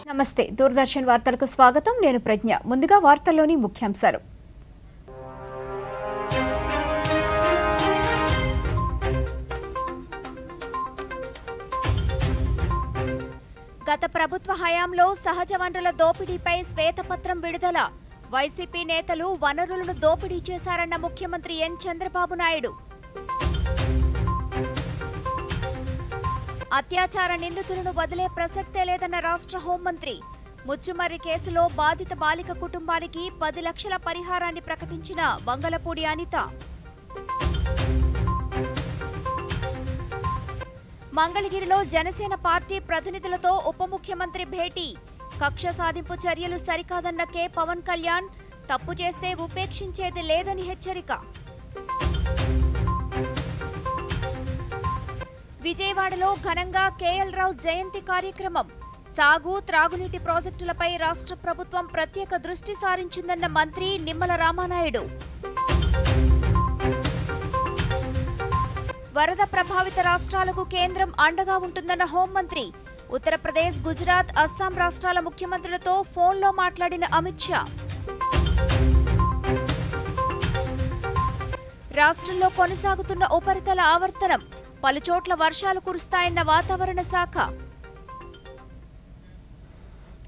నమస్తే దూరదర్శన్ వార్తలకు స్వాగతం నేను ప్రజ్ఞ ముందుగా వార్తల్లోని ముఖ్యాంశాలు గత ప్రభుత్వ హయాంలో సహజ వనరుల దోపిడీపై శ్వేతపత్రం విడుదల వైసీపీ నేతలు వనరులను దోపిడీ చేశారన్న ముఖ్యమంత్రి ఎన్ చంద్రబాబు నాయుడు అత్యాచార నిందితులను వదిలే ప్రసక్తే లేదన్న రాష్ట్ర హోంమంత్రి ముచ్చుమర్రి కేసులో బాధిత బాలిక కుటుంబానికి 10 లక్షల పరిహారాన్ని ప్రకటించిన వంగలపూడి అనిత మంగళగిరిలో జనసేన పార్టీ ప్రతినిధులతో ఉప ముఖ్యమంత్రి భేటీ కక్ష సాధింపు చర్యలు సరికాదన్న కె పవన్ కళ్యాణ్ తప్పు చేస్తే ఉపేక్షించేది లేదని హెచ్చరిక విజయవాడలో ఘనంగా కేఎల్ రావు జయంతి కార్యక్రమం సాగు త్రాగునీటి ప్రాజెక్టులపై రాష్ట్ర ప్రభుత్వం ప్రత్యేక దృష్టి సారించిందన్న మంత్రి నిమ్మల రామానాయుడు వరద ప్రభావిత రాష్ట్రాలకు కేంద్రం అండగా ఉంటుందన్న హోంమంత్రి ఉత్తరప్రదేశ్ గుజరాత్ అస్సాం రాష్ట్రాల ముఖ్యమంత్రులతో ఫోన్లో మాట్లాడిన అమిత్ షా రాష్ట్రంలో కొనసాగుతున్న ఉపరితల ఆవర్తనం పలుచోట్ల వర్షాలు కురుస్తాయన్న వాతావరణ శాఖ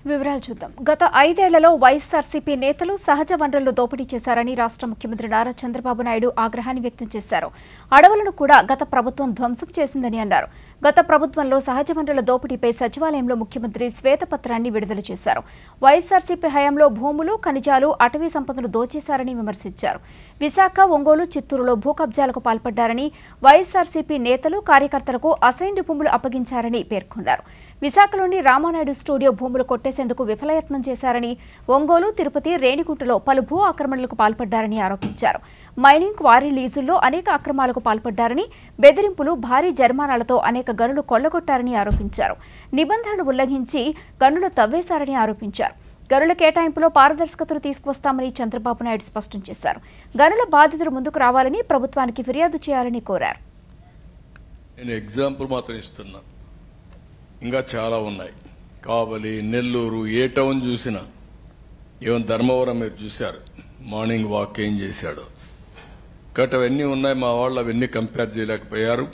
వివరాలు చూద్దాం గత 5 ఏళ్లలో వైఎస్ఆర్సీపీ నేతలు సహజ వనరులను దోపిడీ చేశారని రాష్ట్ర ముఖ్యమంత్రి నారా చంద్రబాబు నాయుడు ఆగ్రహాన్ని వ్యక్తం చేశారు అడవులను కూడా గత ప్రభుత్వం ధ్వంసం చేసిందని అన్నారు గత ప్రభుత్వంలో సహజ వనరుల దోపిడీపై సచివాలయంలో ముఖ్యమంత్రి శ్వేతపత్రాన్ని విడుదల చేశారు వైఎస్ఆర్సీపీ హయాంలో భూములు ఖనిజాలు అటవీ సంపదను దోచేశారని విమర్శించారు విశాఖ ఒంగోలు చిత్తూరులో భూ కబ్జాలకు పాల్పడ్డారని వైఎస్ఆర్సీపీ నేతలు కార్యకర్తలకు అసైన్డ్ భూములు అప్పగించారని పేర్కొన్నారు విశాఖలోని రామానాయుడు స్టూడియో భూములు కొట్టేసేందుకు విఫలయత్నం చేశారని ఒంగోలు తిరుపతి రేణిగుంటలో పలు భూ ఆక్రమణలకు పాల్పడ్డారని ఆరోపించారు మైనింగ్ క్వారీ లీజుల్లో అనేక అక్రమాలకు పాల్పడ్డారని బెదిరింపులు భారీ జరిమానాలతో అనేక గనులు కొల్లగొట్టారని ఆరోపించారు నిబంధనలు ఉల్లంఘించి గనులు తవ్వేశారని ఆరోపించారు గనుల కేటాయింపులో పారదర్శకతను తీసుకువస్తామని చంద్రబాబు నాయుడు స్పష్టం చేశారు గనుల బాధితులు ముందుకు రావాలని ప్రభుత్వానికి ఫిర్యాదు చేయాలని కోరారు నేను ఎగ్జాంపుల్ మాత్రం ఇస్తున్నా ఇంకా చాలా ఉన్నాయి కావలి నెల్లూరు ఏ టౌన్ చూసినా ఏమైనా ధర్మవరం మీరు చూశారు మార్నింగ్ వాక్ ఏం చేశాడు కాబట్టి అవన్నీ ఉన్నాయి మా వాళ్ళు అవన్నీ కంపేర్ చేయలేకపోయారు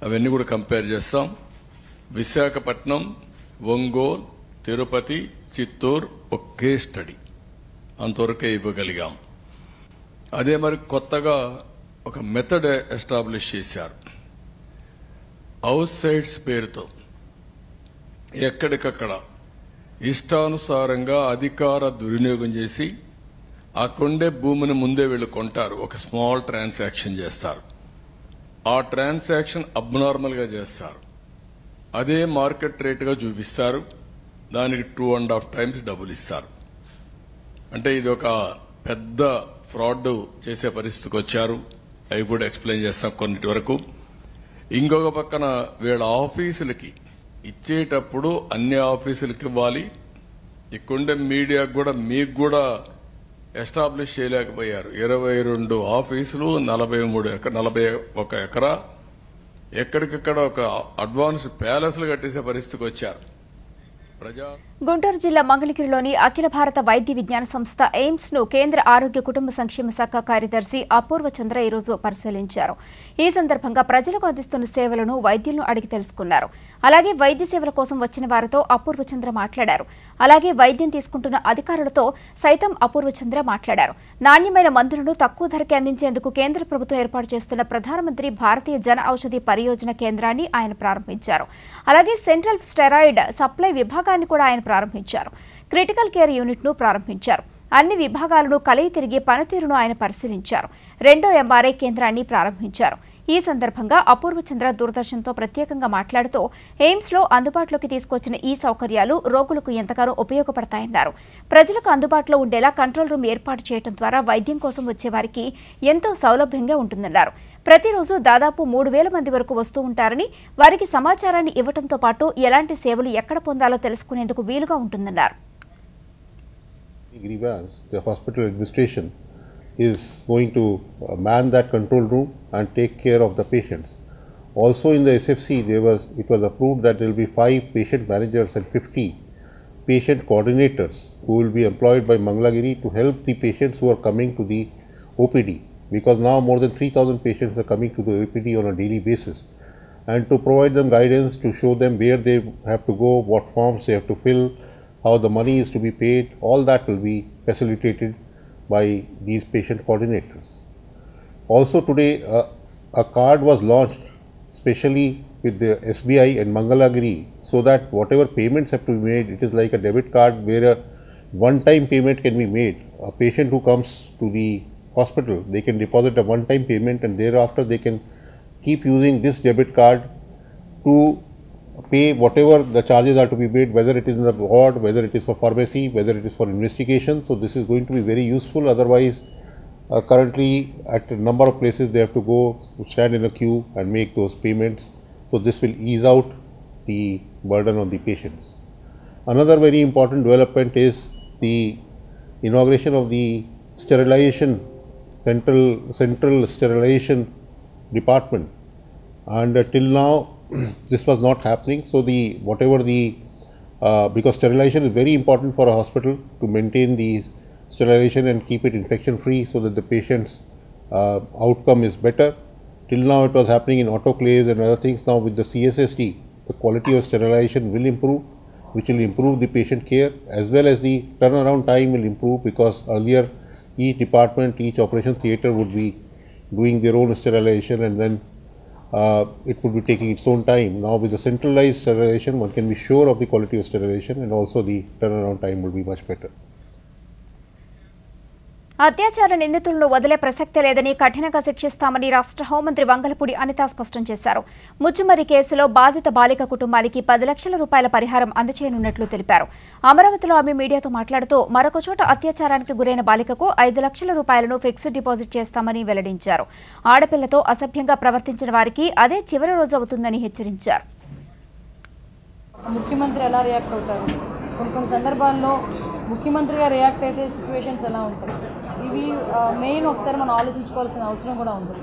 అవన్నీ కూడా కంపేర్ చేస్తాం విశాఖపట్నం ఒంగోలు తిరుపతి చిత్తూరు ఒకే స్టడీ అంతవరకే ఇవ్వగలిగాం అదే మరి కొత్తగా ఒక మెథడ్ ఎస్టాబ్లిష్ చేశారు హౌస్ సైట్స్ పేరుతో ఎక్కడికక్కడ ఇష్టానుసారంగా అధికార దుర్వినియోగం చేసి ఆ కొండే భూమిని ముందే వీళ్ళు కొంటారు ఒక స్మాల్ ట్రాన్సాక్షన్ చేస్తారు ఆ ట్రాన్సాక్షన్ అబ్నార్మల్ గా చేస్తారు అదే మార్కెట్ రేటుగా చూపిస్తారు దానికి 2.5 times డబ్బులు ఇస్తారు అంటే ఇది ఒక పెద్ద ఫ్రాడ్ చేసే పరిస్థితికి వచ్చారు అవి కూడా ఎక్స్ప్లెయిన్ చేస్తాం కొన్నిటి వరకు ఇంకొక పక్కన వీళ్ళ ఆఫీసులకి ఇచ్చేటప్పుడు అన్ని ఆఫీసులకి ఇవ్వాలి ఇక్కడుండే మీడియాకు కూడా మీకు కూడా ఎస్టాబ్లిష్ చేయలేకపోయారు 22 ఆఫీసులు 41 ఎకరా ఎక్కడికక్కడ ఒక అడ్వాన్స్డ్ ప్యాలెస్లు కట్టేసే పరిస్థితికి వచ్చారు గుంటూరు జిల్లా మంగళగిరిలోని అఖిల భారత వైద్య విజ్ఞాన సంస్థ ఎయిమ్స్ ను కేంద్ర ఆరోగ్య కుటుంబ సంక్షేమ శాఖ కార్యదర్శి అపూర్వ చంద్ర ఈరోజు పరిశీలించారు ఈ సందర్భంగా ప్రజలకు అందిస్తున్న సేవలను వైద్యులను అడిగి తెలుసుకున్నారు అలాగే వైద్య సేవల కోసం వచ్చిన వారితో అపూర్వ చంద్ర మాట్లాడారు అలాగే వైద్యం తీసుకుంటున్న అధికారులతో సైతం అపూర్వ చంద్ర మాట్లాడారు నాణ్యమైన మందులను తక్కువ ధరకే అందించేందుకు కేంద్ర ప్రభుత్వం ఏర్పాటు చేస్తున్న ప్రధానమంత్రి భారతీయ జన ఔషధి పరియోజన కేంద్రాన్ని ఆయన ప్రారంభించారు అలాగే సెంట్రల్ స్టెరాయిడ్ సప్లై విభాగాన్ని కూడా ఆయన ప్రారంభించారు క్రిటికల్ కేర్ యూనిట్ ను ప్రారంభించారు అన్ని విభాగాలను కలిగి తిరిగి పనితీరును ఆయన పరిశీలించారు రెండో ఎంఆర్ఐ కేంద్రాన్ని ప్రారంభించారు ఈ సందర్భంగా అపూర్వ చంద్ర దూరదర్శన్తో ప్రత్యేకంగా మాట్లాడుతూ ఎయిమ్స్ లో అందుబాటులోకి తీసుకొచ్చిన ఈ సౌకర్యాలు రోగులకు ఎంతగానో ఉపయోగపడతాయన్నారు ప్రజలకు అందుబాటులో ఉండేలా కంట్రోల్ రూమ్ ఏర్పాటు చేయడం ద్వారా వైద్యం కోసం వచ్చేవారికి ఎంతో సౌలభ్యంగా ఉంటుందన్నారు ప్రతిరోజు దాదాపు 3,000 మంది వరకు వస్తూ ఉంటారని వారికి సమాచారాన్ని ఇవ్వడంతో పాటు ఎలాంటి సేవలు ఎక్కడ పొందాలో తెలుసుకునేందుకు వీలుగా ఉంటుందన్నారు The hospital administration is going to man that control room and take care of the patients. Also in the SFC, it was approved that there will be 5 patient managers and 50 patient coordinators who will be employed by Mangalagiri to help the patients who are coming to the OPD, because now more than 3,000 patients are coming to the OPD on a daily basis, and to provide them guidance, to show them where they have to go, what forms they have to fill, how the money is to be paid. All that will be facilitated by these patient coordinators. Also today a card was launched specially with the SBI and Mangalagiri, so that whatever payments have to be made, it is like a debit card where a one-time payment can be made. A patient who comes to the hospital, they can deposit a one-time payment, and thereafter they can keep using this debit card to pay whatever the charges are to be made, whether it is in the ward, whether it is for pharmacy, whether it is for investigation. So this is going to be very useful. Otherwise, currently at a number of places they have to go to stand in a queue and make those payments. So this will ease out the burden on the patients. Another very important development is the inauguration of the sterilization, central sterilization department, and till now this was not happening. So because sterilization is very important for a hospital to maintain the sterilization and keep it infection free, so that the patient's outcome is better. Till now it was happening in autoclaves and other things. Now with the CSSD, the quality of sterilization will improve, which will improve the patient care, as well as the turnaround time will improve, because earlier each department, each operation theatre would be doing their own sterilization, and then it would be taking its own time. Now with the centralized sterilization, one can be sure of the quality of sterilization, and also the turnaround time will be much better. అత్యాచార నిందితులను వదిలే ప్రసక్తే లేదని కఠినంగా శిక్షిస్తామని రాష్ట్ర హోంమంత్రి వంగలపూడి అనిత స్పష్టం చేశారు. ముచ్చుమరి కేసులో బాధిత బాలిక కుటుంబానికి 10 లక్షల రూపాయల పరిహారం అందజేయనున్నట్లు తెలిపారు. అమరావతిలో ఆమె మీడియాతో మాట్లాడుతూ మరొక చోట అత్యాచారానికి గురైన బాలికకు 5 లక్షల రూపాయలను ఫిక్స్డ్ డిపాజిట్ చేస్తామని వెల్లడించారు. ఆడపిల్లతో అసభ్యంగా ప్రవర్తించిన వారికి అదే చివరి రోజు అవుతుందని హెచ్చరించారు. ముఖ్యమంత్రి ఎలా రియాక్ట్ అవుతారు, కొన్ని సందర్భాల్లో ముఖ్యమంత్రిగా రియాక్ట్ అయితే సిచ్యువేషన్స్ ఎలా ఉంటాయి, ఇవి మెయిన్ ఒకసారి మనం ఆలోచించుకోవాల్సిన అవసరం కూడా ఉంది.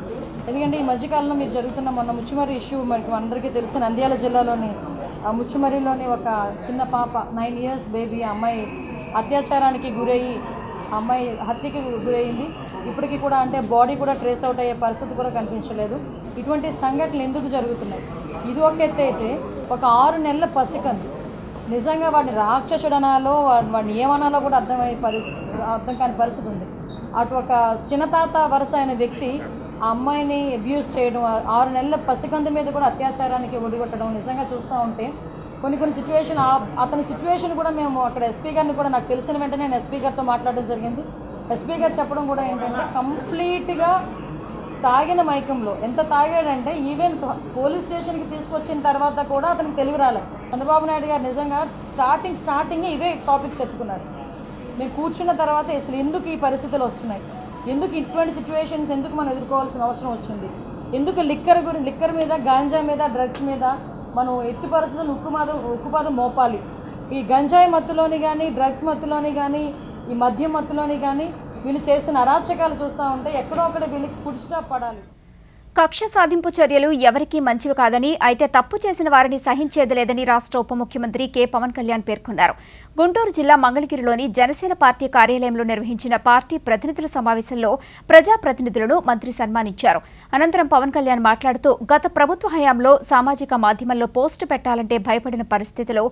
ఎందుకంటే ఈ మధ్యకాలంలో మీరు జరుగుతున్న మొన్న ముచ్చుమర్రి ఇష్యూ మనకి అందరికీ తెలుసు. నంద్యాల జిల్లాలోని ముచ్చుమర్రిలోని ఒక చిన్న పాప 9 years బేబీ అమ్మాయి అత్యాచారానికి గురయ్యి అమ్మాయి హత్యకి గురయ్యింది. ఇప్పటికీ కూడా అంటే బాడీ కూడా ట్రేస్ అవుట్ అయ్యే పరిస్థితి కూడా కనిపించలేదు. ఇటువంటి సంఘటనలు ఎందుకు జరుగుతున్నాయి? ఇది ఒక ఎత్తు అయితే, ఒక 6 నెలల పసికందు నిజంగా వాడిని రాక్షసుడు అనాలో వాడిని ఏమనాలో కూడా అర్థం కాని పరిస్థితి ఉంది. అటు ఒక చిన్నతాత వరుస అయిన వ్యక్తి ఆ అమ్మాయిని అబ్యూస్ చేయడం, 6 నెలల పసికందు మీద కూడా అత్యాచారానికి ఒడిగొట్టడం నిజంగా చూస్తూ ఉంటే కొన్ని సిచ్యువేషన్, అతని సిచ్యువేషన్ కూడా మేము అక్కడ ఎస్పీ గారిని కూడా నాకు తెలిసిన వెంటనే నేను ఎస్పీ గారితో మాట్లాడడం జరిగింది. ఎస్పీ గారు చెప్పడం కూడా ఏంటంటే కంప్లీట్గా తాగిన మైకంలో, ఎంత తాగాడంటే ఈవెన్ పోలీస్ స్టేషన్కి తీసుకొచ్చిన తర్వాత కూడా అతనికి తెలివి రాలేదు. చంద్రబాబు నాయుడు గారు నిజంగా స్టార్టింగ్ ఇవే టాపిక్స్ ఎత్తుకున్నారు. మేము కూర్చున్న తర్వాత అసలు ఎందుకు ఈ పరిస్థితులు వస్తున్నాయి, ఎందుకు ఇటువంటి సిచ్యువేషన్స్ ఎందుకు మనం ఎదుర్కోవాల్సిన అవసరం వచ్చింది, ఎందుకు లిక్కర్ మీద, గాంజా మీద, డ్రగ్స్ మీద మనం ఎట్టి పరిస్థితులు ఉక్కుపాదం మోపాలి. ఈ గంజాయి మత్తులోని కానీ, డ్రగ్స్ మత్తులోని కానీ, ఈ మద్యం మత్తులోని కానీ వీళ్ళు చేసిన అరాచకాలు చూస్తూ ఉంటే ఎక్కడో ఒకటి వీళ్ళకి ఫుడ్ స్టాప్ పడాలి. కక్ష సాధింపు చర్యలు ఎవరికీ మంచివి కాదని, అయితే తప్పు చేసిన వారిని సహించేది లేదని రాష్ట్ర ఉప ముఖ్యమంత్రి కె పవన్ కళ్యాణ్ పేర్కొన్నారు. గుంటూరు జిల్లా మంగళగిరిలోని జనసేన పార్టీ కార్యాలయంలో నిర్వహించిన పార్టీ ప్రతినిధుల సమావేశంలో ప్రజాప్రతినిధులను మంత్రి సన్మానించారు. అనంతరం పవన్ కళ్యాణ్ మాట్లాడుతూ, గత ప్రభుత్వ హయాంలో సామాజిక మాధ్యమంలో పోస్టు పెట్టాలంటే భయపడిన పరిస్థితిలో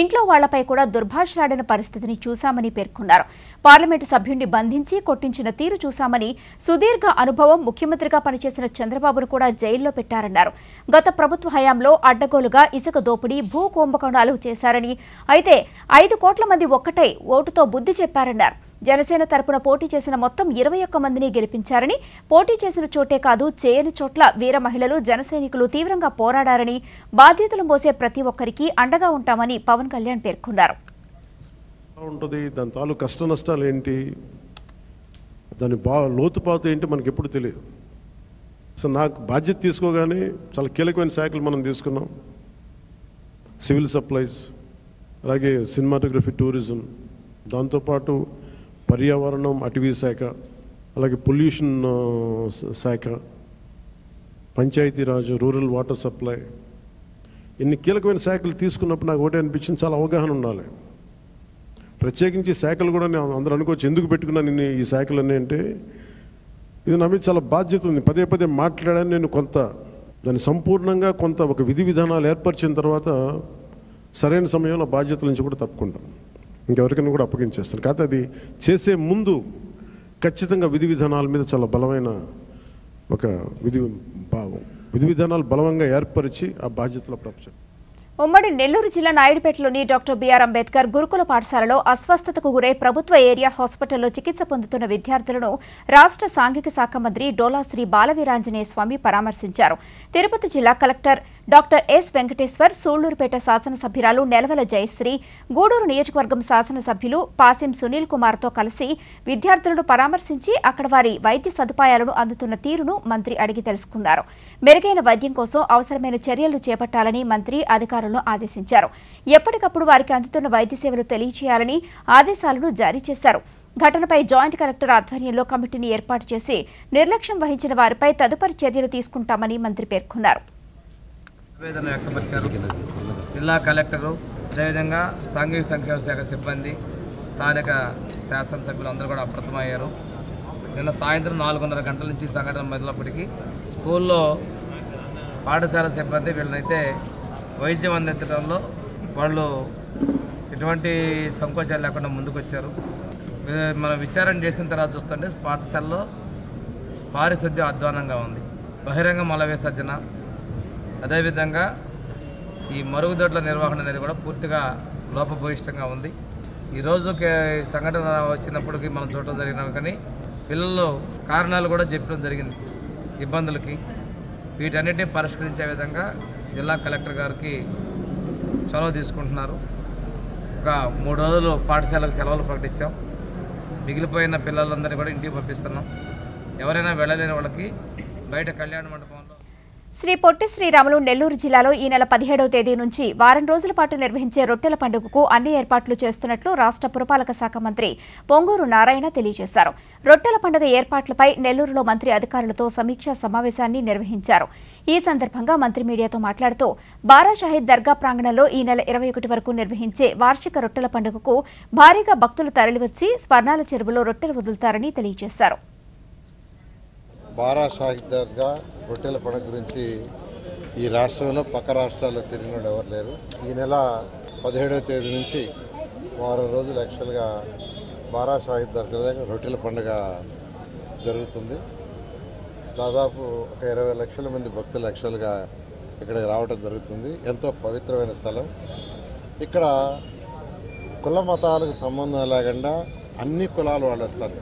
ఇంట్లో వాళ్లపై కూడా దుర్భాషలాడిన పరిస్థితిని చూశామని పేర్కొన్నారు. పార్లమెంటు సభ్యుడిని బంధించి కొట్టించిన తీరు చూశామని, సుదీర్ఘ అనుభవం ముఖ్యమంత్రిగా పనిచేసిన చంద్రబాబు కూడా జైల్లో పెట్టారన్నారు. గత ప్రభుత్వ హయాంలో అడ్డగోలుగా ఇసుక దోపిడీ, భూ కుంభకోణాలు చేశారని, అయితే 5 కోట్ల మంది ఒక్కటై ఓటుతో బుద్ధి చెప్పారన్నారు. జనసేన తరపున పోటీ చేసిన మొత్తం 21 మందిని గెలిపించారని, పోటీ చేసిన చోటే కాదు చేయని చోట్ల వీర మహిళలు, జనసైనికులు తీవ్రంగా పోరాడారని, బాధ్యతలు మోసే ప్రతి ఒక్కరికి అండగా ఉంటామని పవన్ కళ్యాణ్ పేర్కొన్నారు. దాని తాలూ కష్ట నష్టాలు ఏంటి, దాని లోతుపాతు ఏంటి మనకి ఎప్పుడు తెలియదు. సో నాకు బాధ్యత తీసుకోగానే చాలా కీలకమైన శాఖలు మనం తీసుకున్నాం. సివిల్ సప్లైస్, అలాగే సినిమాటోగ్రఫీ, టూరిజం, దాంతోపాటు పర్యావరణం, అటవీ శాఖ, అలాగే పొల్యూషన్ శాఖ, పంచాయతీరాజ్, రూరల్ వాటర్ సప్లై, ఇన్ని కీలకమైన శాఖలు తీసుకున్నప్పుడు నాకు ఒకటే అనిపించింది, చాలా అవగాహన ఉండాలి. ప్రత్యేకించి శాఖలు కూడా నేను అందరూ అనుకోవచ్చు ఎందుకు పెట్టుకున్నాను నేను ఈ శాఖలన్నీ అంటే ఇది నా మీద చాలా బాధ్యత ఉంది. పదే పదే మాట్లాడాను నేను. కొంత దాన్ని సంపూర్ణంగా కొంత ఒక విధి విధానాలు ఏర్పరిచిన తర్వాత సరైన సమయంలో బాధ్యతల నుంచి కూడా తప్పుకుంటాను, ఇంకెవరికైనా కూడా అప్పగించేస్తాను. కాకపోతే అది చేసే ముందు ఖచ్చితంగా విధి విధానాల మీద చాలా బలమైన ఒక విధి విధానాలు బలంగా ఏర్పరిచి ఆ బాధ్యతలు అప్పుడు. ఉమ్మడి నెల్లూరు జిల్లా నాయుడుపేటలోని డాక్టర్ బిఆర్ అంబేద్కర్ గురుకుల పాఠశాలలో అస్వస్థతకు గురై ప్రభుత్వ ఏరియా హాస్పిటల్లో చికిత్స పొందుతున్న విద్యార్థులను రాష్ట్ర సాంఘిక శాఖ మంత్రి డోలా శ్రీ బాలవీరాంజనేయ స్వామి పరామర్శించారు. తిరుపతి జిల్లా collector doctor S Venkateswar, Sullurpeta శాసనసభ్యురాలు నెలవల జయశ్రీ, గూడూరు నియోజకవర్గం శాసనసభ్యులు పాసిం సునీల్ కుమార్తో కలిసి విద్యార్థులను పరామర్శించి అక్కడ వారి వైద్య సదుపాయాలను అందుతున్న తీరును మంత్రి అడిగి తెలుసుకున్నారు. మెరుగైన వైద్యం కోసం అవసరమైన చర్యలు చేపట్టాలని మంత్రి అధికారులను ఆదేశించారు. ఎప్పటికప్పుడు వారికి అందుతున్న వైద్య సేవలు తెలియజేయాలని ఆదేశాలను జారీ చేశారు. ఘటనపై జాయింట్ కలెక్టర్ ఆధ్వర్యంలో కమిటీని ఏర్పాటు చేసి నిర్లక్ష్యం వహించిన వారిపై తదుపరి చర్యలు తీసుకుంటామని మంత్రి పేర్కొన్నారు. ఆవేదన వ్యక్తపరిచారు. జిల్లా కలెక్టరు, అదేవిధంగా సాంఘిక సంక్షేమ శాఖ సిబ్బంది, స్థానిక శాసనసభ్యులు అందరూ కూడా అప్రమత్తమయ్యారు. నిన్న సాయంత్రం 4:30 గంటల నుంచి సంఘటన మొదలప్పటికీ స్కూల్లో పాఠశాల సిబ్బంది వీళ్ళనైతే వైద్యం అందించడంలో వాళ్ళు ఎటువంటి సంకోచాలు లేకుండా ముందుకొచ్చారు. మనం విచారణ చేసిన తర్వాత చూస్తుంటే పాఠశాలలో పారిశుద్ధ్యం అధ్వానంగా ఉంది. బహిరంగ మల విసర్జన, అదేవిధంగా ఈ మరుగుదొడ్ల నిర్వహణ అనేది కూడా పూర్తిగా లోపభూయిష్టంగా ఉంది. ఈరోజు సంఘటన వచ్చినప్పటికీ మనం చూడటం జరిగినా కానీ పిల్లలు కారణాలు కూడా చెప్పడం జరిగింది ఇబ్బందులకి. వీటన్నిటిని పరిష్కరించే విధంగా జిల్లా కలెక్టర్ గారికి చొరవ తీసుకుంటున్నారు. ఒక 3 రోజులు పాఠశాలకు సెలవులు ప్రకటించాం. మిగిలిపోయిన పిల్లలందరినీ కూడా ఇంటికి పంపిస్తున్నాం. ఎవరైనా వెళ్ళలేని వాళ్ళకి బయట కళ్యాణ మండపంలో. శ్రీ పొట్టి శ్రీరాములు నెల్లూరు జిల్లాలో ఈ నెల 17వ తేదీ నుంచి వారం రోజుల పాటు నిర్వహించే రొట్టెల పండుగకు అన్ని ఏర్పాట్లు చేస్తున్నట్లు రాష్ట్ర పురపాలక శాఖ మంత్రి పొంగూరు నారాయణ తెలియజేశారు. రొట్టెల పండుగ ఏర్పాట్లపై నెల్లూరులో మంత్రి అధికారులతో సమీక్షా సమావేశాన్ని నిర్వహించారు. ఈ సందర్భంగా మంత్రి మీడియాతో మాట్లాడుతూ బారా షాహీద్ దర్గా ప్రాంగణంలో ఈ నెల 21 వరకు నిర్వహించే వార్షిక రొట్టెల పండుగకు భారీగా భక్తులు తరలివచ్చి స్వర్ణాల చెరువులో రొట్టెలు వదులుతారని తెలియజేశారు. బారా షాహీద్ దర్గా రొట్టెల పండుగ గురించి ఈ రాష్ట్రంలో పక్క రాష్ట్రాల్లో తిరిగినోడు ఎవరు లేరు. ఈ నెల 17వ తేదీ నుంచి వారం రోజులు యాక్చువల్గా బారా షాహీద్ దర్గా రొట్టెల పండుగ జరుగుతుంది. దాదాపు ఒక 20 లక్షల మంది భక్తులు యాక్చువల్గా ఇక్కడికి రావడం జరుగుతుంది. ఎంతో పవిత్రమైన స్థలం. ఇక్కడ కుల మతాలకు సంబంధం లేకుండా అన్ని కులాలు వాళ్ళు వస్తారు.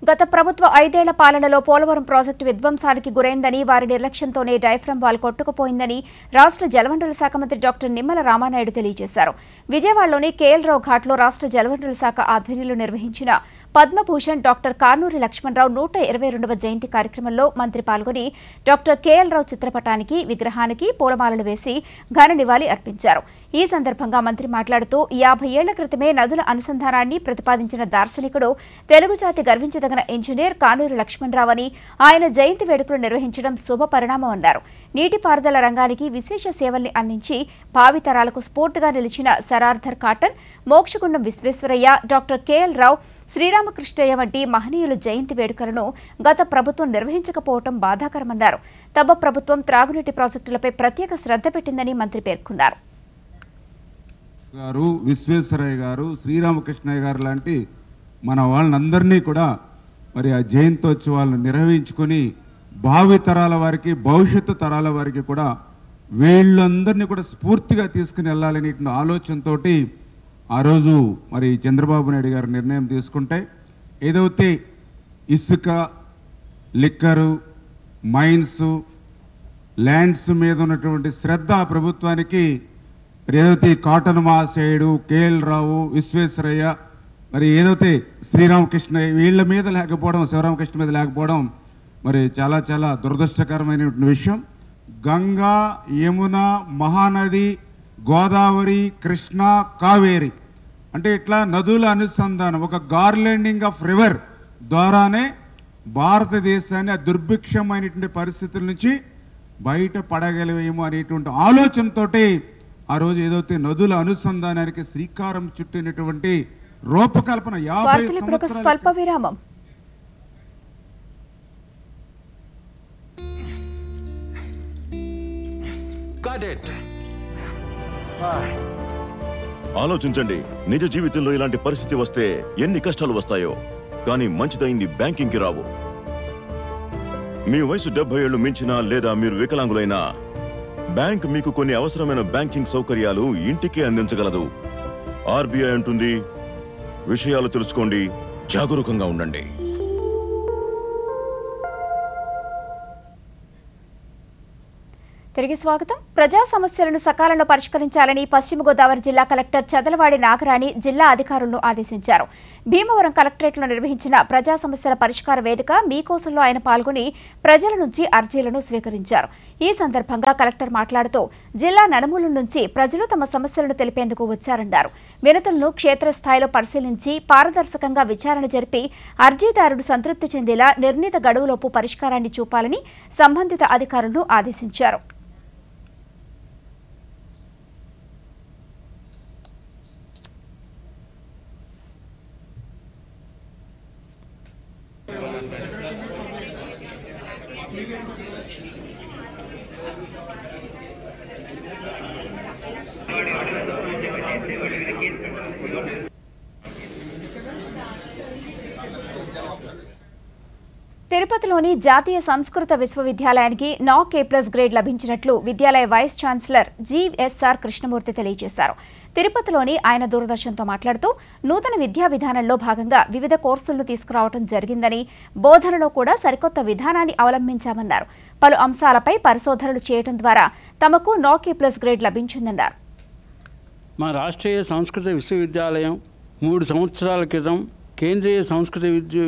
గత ప్రభుత్వ 5 ఏళ్ల పాలనలో పోలవరం ప్రాజెక్టు విధ్వంసానికి గురైందని, వారి నిర్లక్ష్యంతోనే డైఫ్రమ్ వాల్ కొట్టుకుపోయిందని రాష్ట్ర జలవనరుల శాఖ మంత్రి డాక్టర్ నిమ్మల రామానాయుడు తెలియజేశారు. విజయవాడలోని కేఎల్ రావు ఘాట్లో రాష్ట్ర జలవనరుల శాఖ ఆధ్వర్యంలో నిర్వహించిన పద్మభూషణ్ డాక్టర్ కానూరి లక్ష్మణరావు 122వ జయంతి కార్యక్రమంలో మంత్రి పాల్గొని డాక్టర్ కేఎల్ రావు చిత్రపటానికి, విగ్రహానికి పూలమాలలు వేసి ఘన నివాళి అర్పించారు. ఈ సందర్భంగా మంత్రి మాట్లాడుతూ 50 ఏళ్ల క్రితమే నదుల అనుసంధానాన్ని ప్రతిపాదించిన దార్శనికుడు, తెలుగు జాతి గర్వించదగిన ఇంజనీర్ కానూరి లక్ష్మణరావు అని, ఆయన జయంతి వేడుకలు నిర్వహించడం శుభ పరిణామం అన్నారు. నీటిపారుదల రంగానికి విశేష సేవల్ని అందించి భావితరాలకు స్ఫూర్తిగా నిలిచిన sir Arthur Cotton, Mokshagundam Visvesvaraya, doctor KL Rao, Sriramakrishnaiah వంటి మహనీయుల జయంతి వేడుకలను గత ప్రభుత్వం నిర్వహించకపోవడం బాధాకరమన్నారు. తమ ప్రభుత్వం త్రాగునీటి ప్రాజెక్టులపై ప్రత్యేక శ్రద్ధ పెట్టిందని మంత్రి పేర్కొన్నారు. విశ్వేశ్వరయ్య గారు, శ్రీరామకృష్ణయ్య గారు లాంటి మన వాళ్ళందరినీ కూడా మరి ఆ జయంతోత్సవాలను నిర్వహించుకొని భావితరాల వారికి, భవిష్యత్తు తరాల వారికి కూడా వీళ్ళందరినీ కూడా స్ఫూర్తిగా తీసుకుని వెళ్ళాలనే ఆలోచనతో ఆ రోజు మరి చంద్రబాబు నాయుడు గారు నిర్ణయం తీసుకుంటే ఏదైతే ఇసుక, లిక్కరు, మైన్స్, ల్యాండ్స్ మీద ఉన్నటువంటి శ్రద్ధ ఆ ప్రభుత్వానికి ఏదైతే కాటన్ మహాశయుడు, కేఎల్ రావు, విశ్వేశ్వరయ్య, మరి ఏదైతే శ్రీరామకృష్ణ వీళ్ళ మీద లేకపోవడం, శివరామకృష్ణ మీద లేకపోవడం మరి చాలా చాలా దురదృష్టకరమైనటువంటి విషయం. గంగా, యమున, మహానది, గోదావరి, కృష్ణ, కావేరి అంటే ఇట్లా నదుల అనుసంధానం, ఒక గార్లెండింగ్ ఆఫ్ రివర్ ద్వారానే భారతదేశాన్ని ఆ దుర్భిక్షమైనటువంటి పరిస్థితుల నుంచి బయట పడగలివేమో అనేటువంటి ఆలోచనతోటి ఆ రోజు ఏదైతే నదుల అనుసంధానానికి శ్రీకారం చుట్టినటువంటి రూపకల్పన 50 ఇప్పుడు ఒక స్వల్ప విరామం. ఆలోచించండి, నిజ జీవితంలో ఇలాంటి పరిస్థితి వస్తే ఎన్ని కష్టాలు వస్తాయో. కానీ మంచిదైంది బ్యాంకింగ్కి రావు. మీ వయసు 70 ఏళ్లు మించినా లేదా మీరు వికలాంగులైనా బ్యాంక్ మీకు కొన్ని అవసరమైన బ్యాంకింగ్ సౌకర్యాలు ఇంటికే అందించగలదు. ఆర్బీఐ అంటుంది, విషయాలు తెలుసుకోండి, జాగరూకంగా ఉండండి. తిరిగి స్వాగతం. ప్రజా సమస్యలను సకాలంలో పరిష్కరించాలని పశ్చిమ గోదావరి జిల్లా కలెక్టర్ చదలవాడి నాగరాణి జిల్లా అధికారులను ఆదేశించారు. భీమవరం కలెక్టరేట్లో నిర్వహించిన ప్రజా సమస్యల పరిష్కార వేదిక మీకోసంలో ఆయన పాల్గొని ప్రజల నుంచి అర్జీలను స్వీకరించారు. ఈ సందర్భంగా కలెక్టర్ మాట్లాడుతూ జిల్లా నలుమూలల నుంచి ప్రజలు తమ సమస్యలను తెలిపేందుకు వచ్చారన్నారు. వినతులను క్షేత్రస్థాయిలో పరిశీలించి పారదర్శకంగా విచారణ జరిపి అర్జీదారుడు సంతృప్తి చెందేలా నిర్ణీత గడువులోపు పరిష్కారాన్ని చూపాలని సంబంధిత అధికారులను ఆదేశించారు. తిరుపతిలోని జాతీయ సంస్కృత విశ్వవిద్యాలయానికి నాక్ A+ గ్రేడ్ లభించినట్లు విద్యాలయ వైస్ ఛాన్సలర్ GSR కృష్ణమూర్తి తెలియజేశారు. తిరుపతిలోని ఆయన దూరదర్శన్తో మాట్లాడుతూ నూతన విద్యా విధానంలో భాగంగా వివిధ కోర్సులను తీసుకురావడం జరిగిందని, బోధనలో కూడా సరికొత్త విధానాన్ని అవలంబించామన్నారు. పలు అంశాలపై పరిశోధనలు చేయడం ద్వారా తమకు నాక్ A+ గ్రేడ్ లభించిందన్నారు. మా రాష్ట్రీయ సంస్కృత విశ్వవిద్యాలయం 3 సంవత్సరాల క్రితం కేంద్రీయ సంస్కృత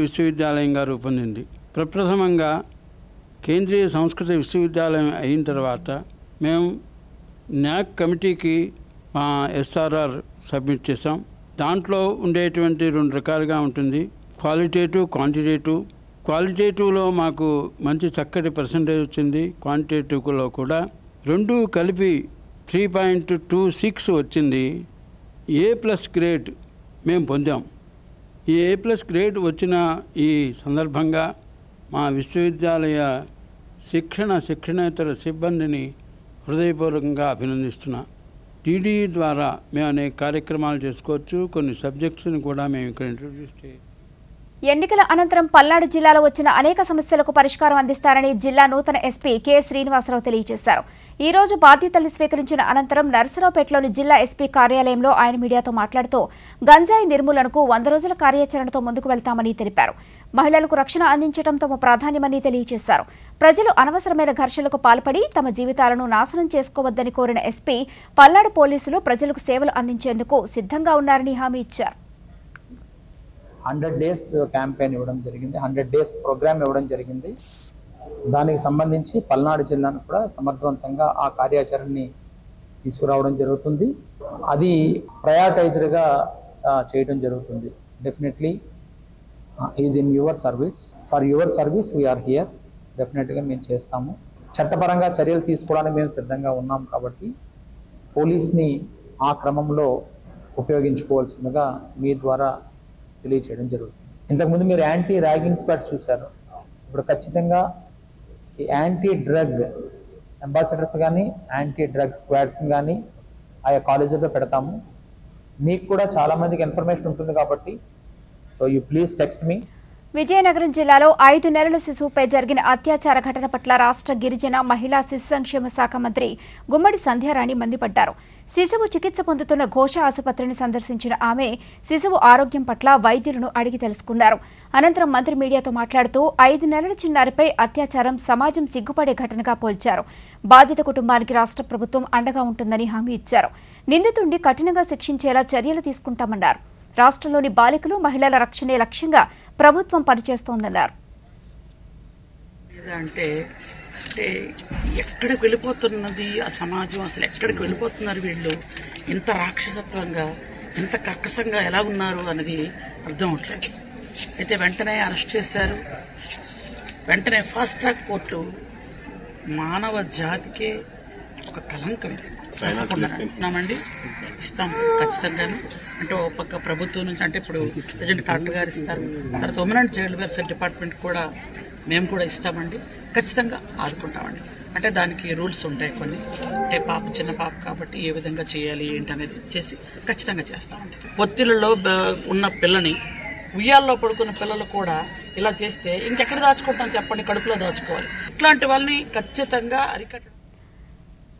విశ్వవిద్యాలయంగా రూపొందింది. ప్రప్రథమంగా కేంద్రీయ సంస్కృత విశ్వవిద్యాలయం అయిన తర్వాత మేము న్యాక్ కమిటీకి మా SRR సబ్మిట్ చేసాం. దాంట్లో ఉండేటువంటి 2 రకాలుగా ఉంటుంది, క్వాలిటేటివ్, క్వాంటిటేటివ్. క్వాలిటేటివ్లో మాకు మంచి చక్కటి పర్సంటేజ్ వచ్చింది. క్వాంటిటేటివ్లో కూడా 2 కలిపి 3.26 వచ్చింది. A+ గ్రేడ్ మేము పొందాం. ఈ A+ గ్రేడ్ వచ్చిన ఈ సందర్భంగా మా విశ్వవిద్యాలయ శిక్షణేతర సిబ్బందిని హృదయపూర్వకంగా అభినందిస్తున్నా. TDE ద్వారా మేము అనేక కార్యక్రమాలు చేసుకోవచ్చు. కొన్ని సబ్జెక్ట్స్ని కూడా మేము ఇక్కడ ఇంట్రొడ్యూస్ చేయాలి. ఎన్నికల అనంతరం పల్నాడు జిల్లాలో వచ్చిన అనేక సమస్యలకు పరిష్కారం అందిస్తారని జిల్లా నూతన ఎస్పీ కె శ్రీనివాసరావు తెలియజేశారు. ఈ రోజు బాధ్యతలు స్వీకరించిన అనంతరం నర్సరావుపేటలోని జిల్లా ఎస్పీ కార్యాలయంలో ఆయన మీడియాతో మాట్లాడుతూ గంజాయి నిర్మూలనకు 100 రోజుల కార్యాచరణతో ముందుకు వెళ్తామని తెలిపారు. మహిళలకు రక్షణ అందించడం తమ ప్రాధాన్యమని తెలియజేశారు. ప్రజలు అనవసరమైన ఘర్షణలకు పాల్పడి తమ జీవితాలను నాశనం చేసుకోవద్దని కోరిన ఎస్పీ పల్నాడు పోలీసులు ప్రజలకు సేవలు అందించేందుకు సిద్ధంగా ఉన్నారని హామీ ఇచ్చారు. 100 days క్యాంపెయిన్ ఇవ్వడం జరిగింది, 100 days ప్రోగ్రామ్ ఇవ్వడం జరిగింది. దానికి సంబంధించి పల్నాడు జిల్లాను కూడా సమర్థవంతంగా ఆ కార్యాచరణని తీసుకురావడం జరుగుతుంది. అది ప్రయారిటైజ్డ్గా చేయడం జరుగుతుంది. Definitely is in your service, for your service we are here. డెఫినెట్గా మేము చేస్తాము. చట్టపరంగా చర్యలు తీసుకోవడానికి మేము సిద్ధంగా ఉన్నాం కాబట్టి పోలీస్ని ఆ క్రమంలో ఉపయోగించుకోవాల్సిందిగా మీ ద్వారా తెలియచేయడం జరుగుతుంది. ఇంతకుముందు మీరు యాంటీ ర్యాగింగ్ స్క్వాడ్స్ చూశారు. ఇప్పుడు ఖచ్చితంగా ఈ యాంటీ డ్రగ్ అంబాసిడర్స్ కానీ యాంటీ డ్రగ్ స్క్వాడ్స్ని కానీ ఆయా కాలేజీలో పెడతాము. మీకు కూడా చాలామందికి ఇన్ఫర్మేషన్ ఉంటుంది కాబట్టి so you please text me. Vizianagaram జిల్లాలో 5 నెలల శిశువుపై జరిగిన అత్యాచార ఘటన పట్ల రాష్ట్ర గిరిజన మహిళా శిశు సంక్షేమ శాఖ మంత్రి గుమ్మడి సంధ్యారాణి మండిపడ్డారు. శిశువు చికిత్స పొందుతున్న ఘోష ఆసుపత్రిని సందర్శించిన ఆమె శిశువు ఆరోగ్యం పట్ల వైద్యులను అడిగి తెలుసుకున్నారు. అనంతరం మంత్రి మీడియాతో మాట్లాడుతూ 5 నెలల చిన్నారిపై అత్యాచారం సమాజం సిగ్గుపడే ఘటనగా పోల్చారు. బాధిత కుటుంబానికి రాష్ట్ర ప్రభుత్వం అండగా ఉంటుందని హామీ ఇచ్చారు. నిందితుడిని కఠినంగా శిక్షించేలా చర్యలు తీసుకుంటామన్నారు. రాష్ట్రంలోని బాలికలు మహిళల రక్షణే లక్ష్యంగా ప్రభుత్వం పనిచేస్తోందన్నారు. అంటే ఎక్కడికి వెళ్ళిపోతున్నది ఆ సమాజం, అసలు ఎక్కడికి వెళ్ళిపోతున్నారు వీళ్ళు, ఇంత రాక్షసత్వంగా ఇంత కర్కశంగా ఎలా ఉన్నారు అన్నది అర్థం అవట్లేదు. అయితే వెంటనే అరెస్ట్ చేశారు. వెంటనే ఫాస్ట్ ట్రాక్ కోర్టు మానవ జాతికే ఒక కలంకం. తప్పకుండా అంటున్నామండి, ఇస్తాం ఖచ్చితంగాను. అంటే ఒక పక్క ప్రభుత్వం నుంచి అంటే ఇప్పుడు ప్రజెంట్ కలెక్టర్ గారు ఇస్తారు, తర్వాత women and child welfare department కూడా మేము కూడా ఇస్తామండి, ఖచ్చితంగా ఆదుకుంటామండి. అంటే దానికి రూల్స్ ఉంటాయి కొన్ని, అంటే చిన్న పాప కాబట్టి ఏ విధంగా చేయాలి ఏంటి అనేది చేసి ఖచ్చితంగా చేస్తామండి. ఒత్తిళ్లలో ఉన్న పిల్లని ఉయ్యాల్లో పడుకున్న పిల్లలు కూడా ఇలా చేస్తే ఇంకెక్కడ దాచుకుంటాం చెప్పండి, కడుపులో దాచుకోవాలి. ఇట్లాంటి వాళ్ళని ఖచ్చితంగా అరికట్ట.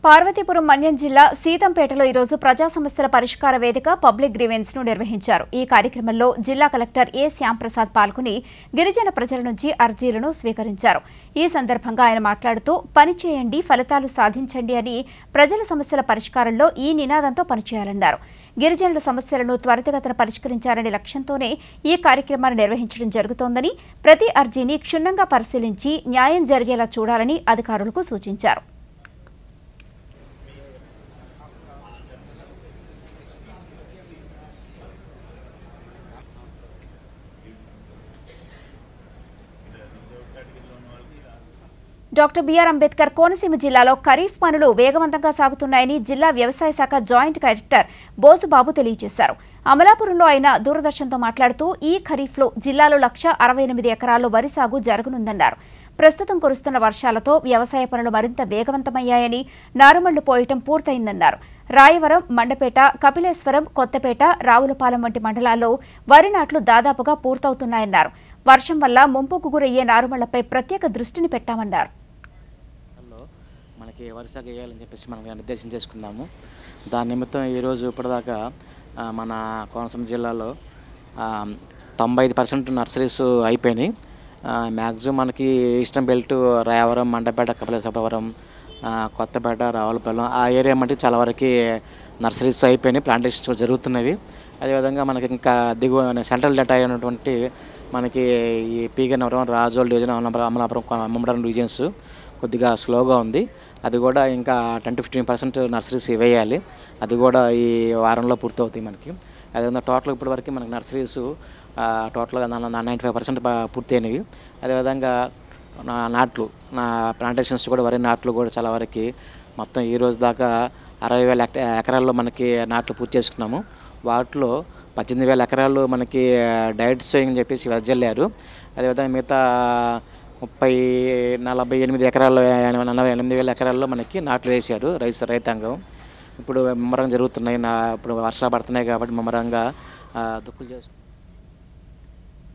పార్వతీపురం మన్యం జిల్లా సీతంపేటలో ఈరోజు ప్రజా సమస్యల పరిష్కార వేదిక పబ్లిక్ గ్రీవెన్స్ ను నిర్వహించారు. ఈ కార్యక్రమంలో జిల్లా కలెక్టర్ ఏ శ్యాంప్రసాద్ పాల్గొని గిరిజన ప్రజల నుంచి అర్జీలను స్వీకరించారు. ఈ సందర్భంగా ఆయన మాట్లాడుతూ పని చేయండి, ఫలితాలు సాధించండి అని ప్రజల సమస్యల పరిష్కారంలో ఈ నినాదంతో పనిచేయాలన్నారు. గిరిజనుల సమస్యలను త్వరితగతిన పరిష్కరించాలనే లక్ష్యంతోనే ఈ కార్యక్రమాన్ని నిర్వహించడం జరుగుతోందని, ప్రతి అర్జీని క్షుణ్ణంగా పరిశీలించి న్యాయం జరిగేలా చూడాలని అధికారులకు సూచించారు. డాక్టర్ బిఆర్ అంబేద్కర్ కోనసీమ జిల్లాలో ఖరీఫ్ పనులు వేగవంతంగా సాగుతున్నాయని జిల్లా వ్యవసాయ శాఖ జాయింట్ కలెక్టర్ బోసుబాబు తెలియజేశారు. అమలాపురంలో ఆయన దూరదర్శన్తో మాట్లాడుతూ ఈ ఖరీఫ్లో జిల్లాలో 168 ఎకరాల్లో వరి సాగు జరగనుందన్నారు. ప్రస్తుతం కురుస్తున్న వర్షాలతో వ్యవసాయ పనులు మరింత వేగవంతమయ్యాయని, నారుమళ్లు పోయటం పూర్తయిందన్నారు. రాయవరం, మండపేట, కపిలేశ్వరం, కొత్తపేట, రావులపాలెం వంటి మండలాల్లో వరి నాట్లు దాదాపుగా పూర్తవుతున్నాయన్నారు. వర్షం వల్ల ముంపుకు గురయ్యే నారుమళ్లపై ప్రత్యేక దృష్టిని పెట్టామన్నారు. మనకి వరి సాగు వేయాలని చెప్పేసి మనం నిర్దేశం చేసుకున్నాము. దాని నిమిత్తం ఈరోజు ఇప్పటిదాకా మన కోనసీమ జిల్లాలో 95% నర్సరీస్ అయిపోయినాయి. మ్యాక్సిమం మనకి ఈస్టర్న్ బెల్ట్ రాయవరం, మండపేట, కపిలేశ్వరం, కొత్తపేట, రావులపాలెం ఆ ఏరియా మటుకు చాలా వరకు నర్సరీస్ అయిపోయినాయి, ప్లాంటేషన్స్ జరుగుతున్నవి. అదేవిధంగా మనకి ఇంకా దిగువ సెంట్రల్ డేటా అయినటువంటి మనకి ఈ పీగన్నవరం, రాజోల్ డివిజన్, అమలాపురం, అమ్మవరం రీజియన్స్ కొద్దిగా స్లోగా ఉంది. అది కూడా ఇంకా 10-15% నర్సరీస్ వేయాలి. అది కూడా ఈ వారంలో పూర్తవుతాయి మనకి. అదేవిధంగా టోటల్ ఇప్పటివరకు మనకి నర్సరీస్ టోటల్గా 95% పూర్తి అయినవి. అదేవిధంగా నాట్లు, ప్లాంటేషన్స్ కూడా వరి నాట్లు కూడా చాలా వరకు మొత్తం ఈ రోజు దాకా 60,000 ఎకరాల్లో మనకి నాట్లు పూర్తి చేసుకున్నాము. వాటిలో 18,000 ఎకరాలు మనకి డైట్ సోయింగ్ అని చెప్పేసి వెదజల్లారు. అదేవిధంగా మిగతా 48 ఎకరాల్లో 48,000 ఎకరాల్లో మనకి నాట్లు వేశారు రైతాంగం. ఇప్పుడు ముమ్మరంగా జరుగుతున్నాయి. ఇప్పుడు వర్షాలు పడుతున్నాయి కాబట్టి ముమ్మరంగా దుక్కులు చేసుకుంటారు.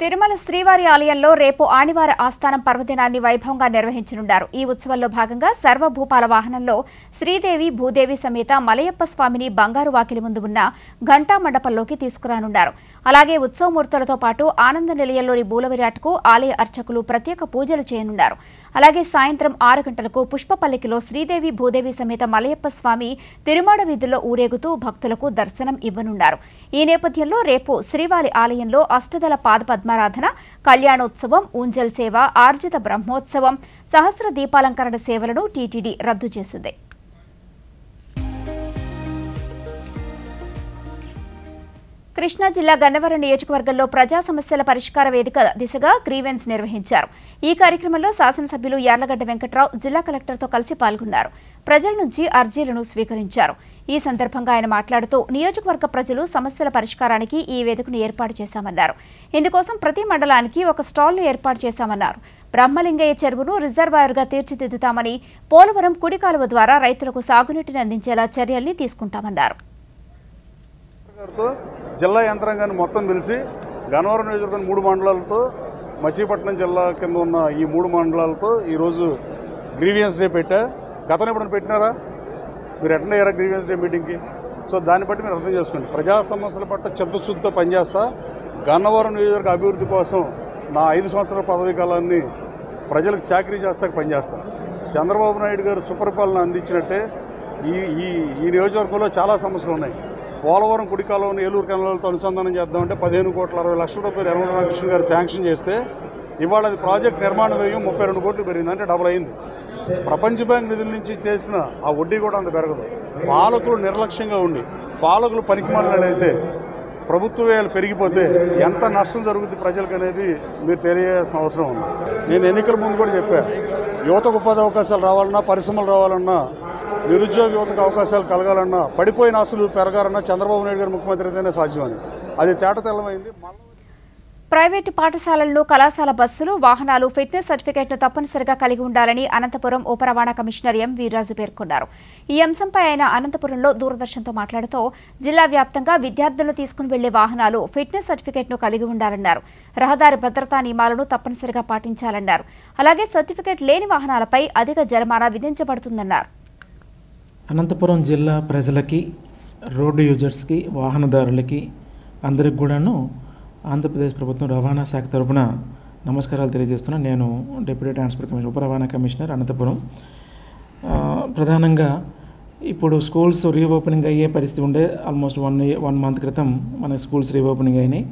తిరుమల శ్రీవారి ఆలయంలో రేపు ఆణివార ఆస్థానం పర్వదినాన్ని వైభవంగా నిర్వహించనున్నారు. ఈ ఉత్సవంలో భాగంగా సర్వభూపాల వాహనంలో శ్రీదేవి, భూదేవి సమేత మలయప్ప స్వామిని బంగారు వాకిలి ముందు ఉన్న ఘంటా మండపంలోకి తీసుకురానున్నారు. అలాగే ఉత్సవమూర్తులతో పాటు ఆనంద నిలయంలోని మూలవిరాట్కు ఆలయ అర్చకులు ప్రత్యేక పూజలు చేయనున్నారు. అలాగే సాయంత్రం 6 గంటలకు పుష్పపల్లికిలో శ్రీదేవి, భూదేవి సమేత మలయప్ప స్వామి తిరుమాడ వీధుల్లో ఊరేగుతూ భక్తులకు దర్శనం ఇవ్వనున్నారు. ఈ నేపథ్యంలో రేపు శ్రీవారి ఆలయంలో అష్టదళ పాదపద్మారాధన, కళ్యాణోత్సవం, ఊంజల్ సేవ, ఆర్జిత బ్రహ్మోత్సవం, సహస్ర దీపాలంకరణ సేవలను టీటీడీ రద్దు చేసింది. కృష్ణా జిల్లా గన్నవరం నియోజకవర్గంలో ప్రజా సమస్యల పరిష్కార వేదిక దిశగా గ్రీవెన్స్ నిర్వహించారు. ఈ కార్యక్రమంలో శాసనసభ్యులు యార్లగడ్డ వెంకట్రావు జిల్లా కలెక్టర్తో కలిసి పాల్గొన్నారు. ప్రజల నుంచి అర్జీలను స్వీకరించారు. ఈ సందర్భంగా ఆయన మాట్లాడుతూ నియోజకవర్గ ప్రజలు సమస్యల పరిష్కారానికి ఈ వేదికను ఏర్పాటు చేశామన్నారు. ఇందుకోసం ప్రతి మండలానికి ఒక స్టాల్ను ఏర్పాటు చేశామన్నారు. బ్రహ్మలింగయ్య చెరువును రిజర్వాయర్గా తీర్చిదిద్దుతామని, పోలవరం కుడి కాలువ ద్వారా రైతులకు సాగునీటిని అందించేలా చర్యల్ని తీసుకుంటామన్నారు. జిల్లా యంత్రాంగాన్ని మొత్తం పిలిచి గన్నవరం నియోజకవర్గం 3 మండలాలతో, మచిలీపట్నం జిల్లా కింద ఉన్న ఈ 3 మండలాలతో ఈరోజు గ్రీవియన్స్ డే పెట్టా. గతంలో ఎప్పుడైనా పెట్టినారా? మీరు అటెండ్ అయ్యారా గ్రీవియన్స్ డే మీటింగ్కి? సో దాన్ని బట్టి మీరు అర్థం చేసుకోండి. ప్రజా సమస్యల పట్ల చిత్తశుద్ధితో పనిచేస్తా. గన్నవరం నియోజకవర్గ అభివృద్ధి కోసం నా 5 సంవత్సరాల పదవీ కాలాన్ని ప్రజలకు చాకరీ చేస్తాక పనిచేస్తా. చంద్రబాబు నాయుడు గారు సుపరిపాలన అందించినట్టే ఈ నియోజకవర్గంలో చాలా సమస్యలు ఉన్నాయి. పోలవరం కుడి కాలువను ఏలూరు కెనాలతో అనుసంధానం చేద్దామంటే 15,60,00,000 రూపాయలు యనమల రామకృష్ణ గారు శాంక్షన్ చేస్తే ఇవాళ అది ప్రాజెక్ట్ నిర్మాణ వ్యయం 32 కోట్లు పెరిగింది, అంటే డబుల్ అయింది. ప్రపంచ బ్యాంక్ నిధుల నుంచి చేసిన ఆ వడ్డీ కూడా అంత పెరగదు. పాలకులు నిర్లక్ష్యంగా ఉండి పాలకులు పనికిమాలినట్లయితే ప్రభుత్వ వ్యయాలు పెరిగిపోతే ఎంత నష్టం జరుగుతుంది ప్రజలకు అనేది మీరు తెలియాల్సిన అవసరం ఉంది. నేను ఎన్నికల ముందు కూడా చెప్పా, యువతకు ఉపాధి అవకాశాలు రావాలన్నా, పరిశ్రమలు రావాలన్నా నిరుద్యోగ యువతకు అవకాశాలు కలగాలన్నా, పడిపోయిన ఆస్తులు పెరగాలన్నా చంద్రబాబు నాయుడు గారు ముఖ్యమంత్రి అయితేనే సాధ్యమని అది తేటతెల్లమైంది. ప్రైవేటు పాఠశాలల్లో కళాశాల బస్సులు, వాహనాలు ఫిట్నెస్ సర్టిఫికేట్ను తప్పనిసరిగా కలిగి ఉండాలని అనంతపురం ఉప రవాణా కమిషనర్ ఎం వీర్రాజు పేర్కొన్నారు. ఈ అంశంపై ఆయన అనంతపురంలో దూరదర్శన్తో మాట్లాడుతూ జిల్లా వ్యాప్తంగా విద్యార్థులను తీసుకుని వెళ్లే వాహనాలు ఫిట్నెస్ సర్టిఫికేట్ను కలిగి ఉండాలన్నారు. రహదారి భద్రతా నియమాలను తప్పనిసరిగా పాటించాలన్నారు. అలాగే సర్టిఫికేట్ లేని వాహనాలపై అధిక జరిమానా విధించబడుతుందన్నారు. అనంతపురం జిల్లా ప్రజలకి, రోడ్డు యూజర్స్కి, వాహనదారులకి అందరికి కూడాను ఆంధ్రప్రదేశ్ ప్రభుత్వం రవాణా శాఖ తరపున నమస్కారాలు తెలియజేస్తున్నాను. నేను డిప్యూటీ ట్రాన్స్పోర్ట్ కమిషనర్, ఉప రవాణా కమిషనర్ అనంతపురం. ప్రధానంగా ఇప్పుడు స్కూల్స్ రీఓపెనింగ్ అయ్యే పరిస్థితి ఉండే. ఆల్మోస్ట్ వన్ మంత్ క్రితం మన స్కూల్స్ రీఓపెనింగ్ అయినాయి.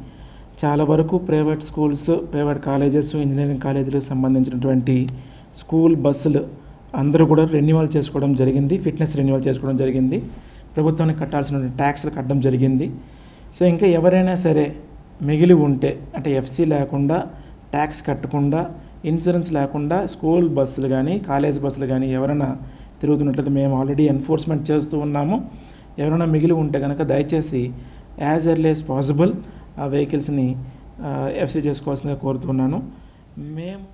చాలా వరకు private schools, private colleges, engineering కాలేజీలకు సంబంధించినటువంటి స్కూల్ బస్సులు అందరూ కూడా రెన్యువల్ చేసుకోవడం జరిగింది. ఫిట్నెస్ రెన్యువల్ చేసుకోవడం జరిగింది. ప్రభుత్వానికి కట్టాల్సిన ట్యాక్స్లు కట్టడం జరిగింది. సో ఇంకా ఎవరైనా సరే మిగిలి ఉంటే, అంటే ఎఫ్సీ లేకుండా, ట్యాక్స్ కట్టకుండా, ఇన్సూరెన్స్ లేకుండా స్కూల్ బస్సులు కానీ కాలేజ్ బస్సులు కానీ ఎవరైనా తిరుగుతున్నట్లయితే మేము ఆల్రెడీ ఎన్ఫోర్స్మెంట్ చేస్తూ ఉన్నాము. ఎవరైనా మిగిలి ఉంటే కనుక దయచేసి యాజ్ ఎర్లీ యాజ్ పాసిబుల్ ఆ వెహికల్స్ని ఎఫ్సీ చేసుకోవాల్సిందిగా కోరుతున్నాను. మేము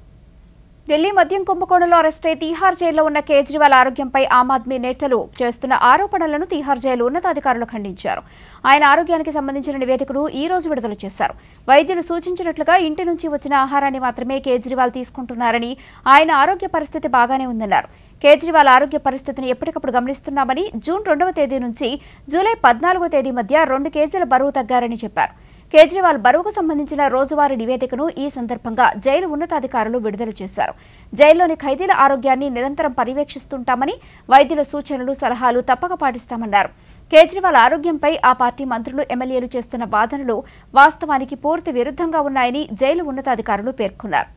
ఢిల్లీ మద్యం కుంభకోణంలో అరెస్టై తీహార్ జైల్లో ఉన్న కేజ్రీవాల్ ఆరోగ్యంపై ఆమ్ ఆద్మీ నేతలు చేస్తున్న ఆరోపణలను తీహార్ జైలు ఉన్నతాధికారులు ఖండించారు. ఆయన ఆరోగ్యానికి సంబంధించిన నివేదికను ఈ రోజు విడుదల చేశారు. వైద్యులు సూచించినట్లుగా ఇంటి నుంచి వచ్చిన ఆహారాన్ని మాత్రమే కేజ్రీవాల్ తీసుకుంటున్నారని, ఆయన ఆరోగ్య పరిస్థితి బాగానే ఉందన్నారు. కేజ్రీవాల్ ఆరోగ్య పరిస్థితిని ఎప్పటికప్పుడు గమనిస్తున్నామని, జూన్ 2వ తేదీ నుంచి జూలై 14వ తేదీ మధ్య 2 కేజీల బరువు తగ్గారని చెప్పారు. కేజ్రీవాల్ బరువుకు సంబంధించిన రోజువారీ నివేదికను ఈ సందర్భంగా జైలు ఉన్నతాధికారులు విడుదల చేశారు. జైల్లోని ఖైదీల ఆరోగ్యాన్ని నిరంతరం పర్యవేక్షిస్తుంటామని, వైద్యుల సూచనలు, సలహాలు తప్పక పాటిస్తామన్నారు. కేజ్రీవాల్ ఆరోగ్యంపై ఆ పార్టీ మంత్రులు, ఎమ్మెల్యేలు చేస్తున్న వాదనలు వాస్తవానికి పూర్తి విరుద్ధంగా ఉన్నాయని జైలు ఉన్నతాధికారులు పేర్కొన్నారు.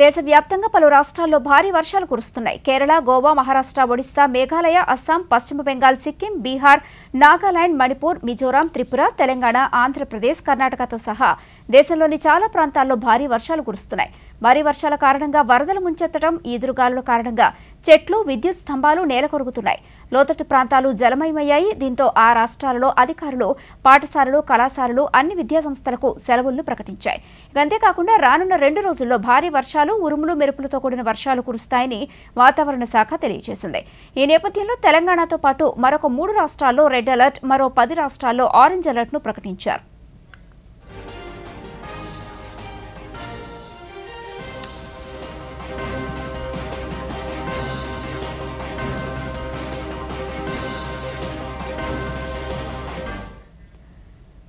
దేశవ్యాప్తంగా పలు రాష్ట్రాల్లో భారీ వర్షాలు కురుస్తున్నాయి. కేరళ, గోవా, మహారాష్ట్ర, ఒడిశా, మేఘాలయ, అస్సాం, పశ్చిమ బెంగాల్, సిక్కిం, బీహార్, నాగాలాండ్, మణిపూర్, మిజోరాం, త్రిపుర, తెలంగాణ, ఆంధ్రప్రదేశ్, కర్ణాటకతో సహా దేశంలోని చాలా ప్రాంతాల్లో భారీ వర్షాలు కురుస్తున్నాయి. భారీ వర్షాల కారణంగా వరదలు ముంచెత్తడం, ఈదురుగాలుల కారణంగా చెట్లు, విద్యుత్ స్తంభాలు నేలకొరుగుతున్నాయి. లోతట్టు ప్రాంతాలు జలమయమయ్యాయి. దీంతో ఆ రాష్ట్రాలలో అధికారులు పాఠశాలలు, కళాశాలలు, అన్ని విద్యాసంస్థలకు సెలవులను ప్రకటించాయి. అంతేకాకుండా రానున్న 2 రోజుల్లో భారీ వర్షాలు, ఉరుములు, మెరుపులతో కూడిన వర్షాలు కురుస్తాయని వాతావరణ శాఖ తెలియజేసింది. ఈ నేపథ్యంలో తెలంగాణతో పాటు మరొక 3 రాష్ట్రాల్లో రెడ్ అలర్ట్, మరో 10 రాష్ట్రాల్లో ఆరెంజ్ అలర్ట్ ను ప్రకటించారు.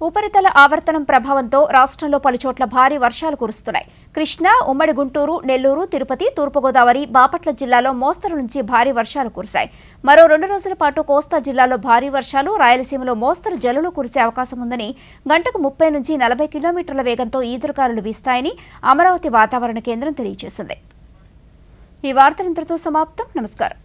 ఉపరితల ఆవర్తనం ప్రభావంతో రాష్ట్రంలో పలుచోట్ల భారీ వర్షాలు కురుస్తున్నాయి. కృష్ణా, ఉమ్మడి గుంటూరు, నెల్లూరు, తిరుపతి, తూర్పుగోదావరి, బాపట్ల జిల్లాలో మోస్తరు నుంచి భారీ వర్షాలు కురిశాయి. మరో 2 రోజుల పాటు కోస్తా జిల్లాలో భారీ వర్షాలు, రాయలసీమలో మోస్తరు జల్లులు కురిసే అవకాశం ఉందని, గంటకు 30 నుంచి 40 కిలోమీటర్ల వేగంతో ఈదురుగాలులు వీస్తాయని అమరావతి వాతావరణ కేంద్రం తెలియజేసింది. ఈ వార్తలు ఇంతటితో సమాప్తం. నమస్కారం.